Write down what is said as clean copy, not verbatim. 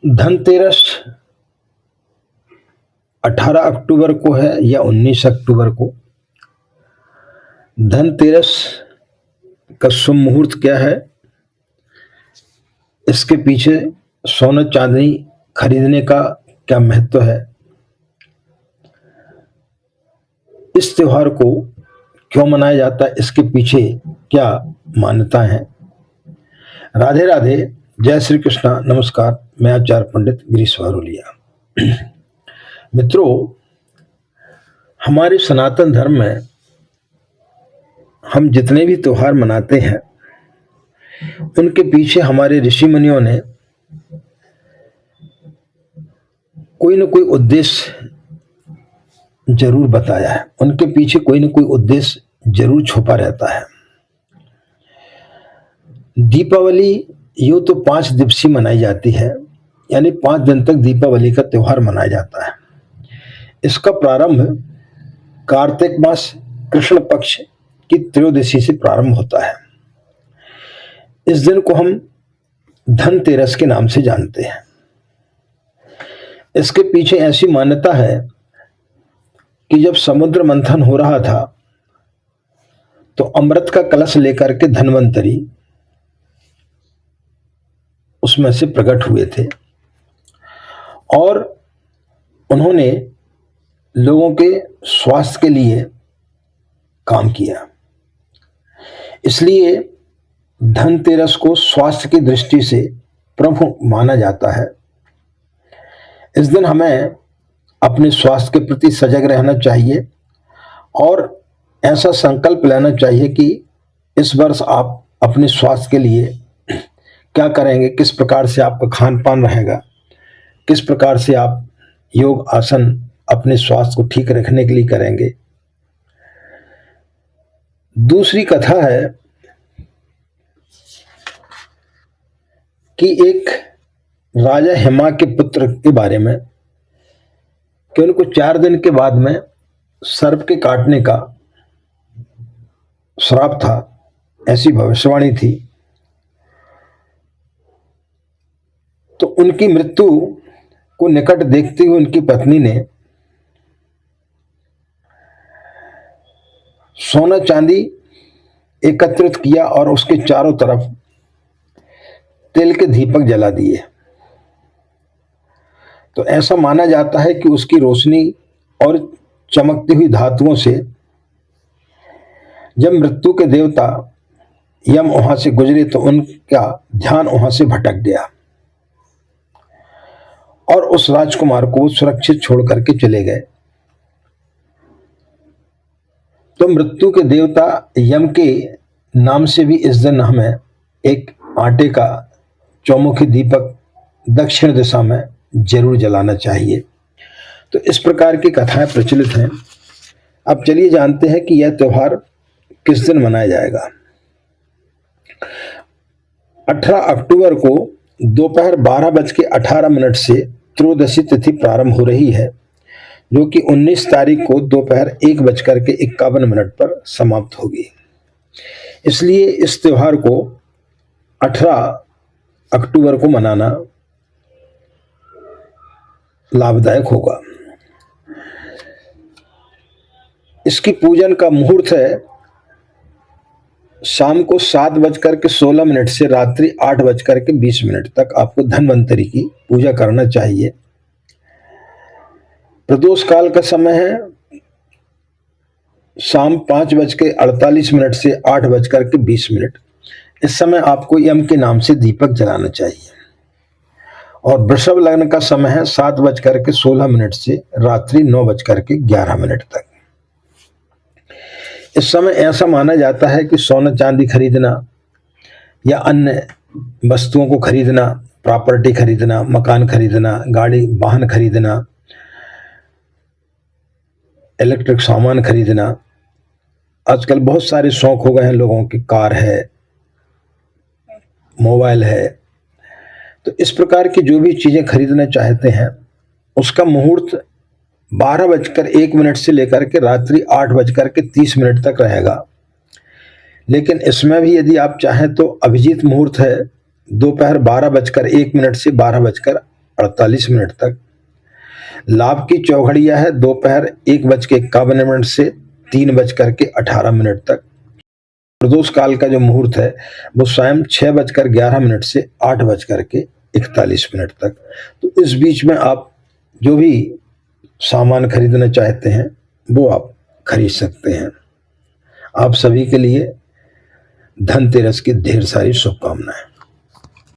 धनतेरस 18 अक्टूबर को है या 19 अक्टूबर को। धनतेरस का शुभ मुहूर्त क्या है, इसके पीछे सोना चांदी खरीदने का क्या महत्व है, इस त्योहार को क्यों मनाया जाता है, इसके पीछे क्या मान्यता है। राधे राधे, जय श्री कृष्णा, नमस्कार। मैं आचार्य पंडित गिरीश वारोलिया। मित्रों, हमारे सनातन धर्म में हम जितने भी त्योहार मनाते हैं उनके पीछे हमारे ऋषि मुनियों ने कोई न कोई उद्देश्य जरूर बताया है, उनके पीछे कोई न कोई उद्देश्य जरूर छुपा रहता है। दीपावली यूं तो 5 दिवसीय मनाई जाती है, यानी 5 दिन तक दीपावली का त्योहार मनाया जाता है। इसका प्रारंभ कार्तिक मास कृष्ण पक्ष की त्रयोदशी से प्रारंभ होता है। इस दिन को हम धनतेरस के नाम से जानते हैं। इसके पीछे ऐसी मान्यता है कि जब समुद्र मंथन हो रहा था तो अमृत का कलश लेकर के धन्वंतरी उसमें से प्रकट हुए थे और उन्होंने लोगों के स्वास्थ्य के लिए काम किया। इसलिए धनतेरस को स्वास्थ्य की दृष्टि से प्रमुख माना जाता है। इस दिन हमें अपने स्वास्थ्य के प्रति सजग रहना चाहिए और ऐसा संकल्प लेना चाहिए कि इस वर्ष आप अपने स्वास्थ्य के लिए क्या करेंगे, किस प्रकार से आपका खान पान रहेगा, किस प्रकार से आप योग आसन अपने स्वास्थ्य को ठीक रखने के लिए करेंगे। दूसरी कथा है कि एक राजा हेमा के पुत्र के बारे में कि उनको 4 दिन के बाद में सर्प के काटने का श्राप था, ऐसी भविष्यवाणी थी। तो उनकी मृत्यु को निकट देखते हुए उनकी पत्नी ने सोना चांदी एकत्रित किया और उसके चारों तरफ तेल के दीपक जला दिए। तो ऐसा माना जाता है कि उसकी रोशनी और चमकती हुई धातुओं से जब मृत्यु के देवता यम वहां से गुजरे तो उनका ध्यान वहां से भटक गया और उस राजकुमार को सुरक्षित छोड़ करके चले गए। तो मृत्यु के देवता यम के नाम से भी इस दिन हमें एक आटे का चौमुखी दीपक दक्षिण दिशा में जरूर जलाना चाहिए। तो इस प्रकार की कथाएं प्रचलित हैं। अब चलिए जानते हैं कि यह त्योहार किस दिन मनाया जाएगा। 18 अक्टूबर को दोपहर 12:18 से त्रयोदशी तिथि प्रारंभ हो रही है, जो कि 19 तारीख को दोपहर 1:51 पर समाप्त होगी। इसलिए इस त्योहार को 18 अक्टूबर को मनाना लाभदायक होगा। इसकी पूजन का मुहूर्त है शाम को 7:16 से रात्रि 8:20 तक आपको धन्वंतरी की पूजा करना चाहिए। प्रदोष काल का समय है शाम 5:48 से 8:20। इस समय आपको यम के नाम से दीपक जलाना चाहिए। और वृषभ लग्न का समय है 7:16 से रात्रि 9:11 तक। इस समय ऐसा माना जाता है कि सोना चांदी खरीदना या अन्य वस्तुओं को खरीदना, प्रॉपर्टी खरीदना, मकान खरीदना, गाड़ी वाहन खरीदना, इलेक्ट्रिक सामान खरीदना, आजकल बहुत सारे शौक हो गए हैं लोगों के। कार है, मोबाइल है। तो इस प्रकार की जो भी चीजें खरीदना चाहते हैं उसका मुहूर्त 12:01 से लेकर के रात्रि 8:30 तक रहेगा। लेकिन इसमें भी यदि आप चाहें तो अभिजीत मुहूर्त है दोपहर 12:01 से 48 तक। लाभ की चौघड़ियाँ है दोपहर 1:51 से 3:18 तक। प्रदोष काल का जो मुहूर्त है वो शाम 6:11 से 8:41 तक। तो इस बीच में आप जो भी सामान खरीदना चाहते हैं वो आप खरीद सकते हैं। आप सभी के लिए धनतेरस की ढेर सारी शुभकामनाएं।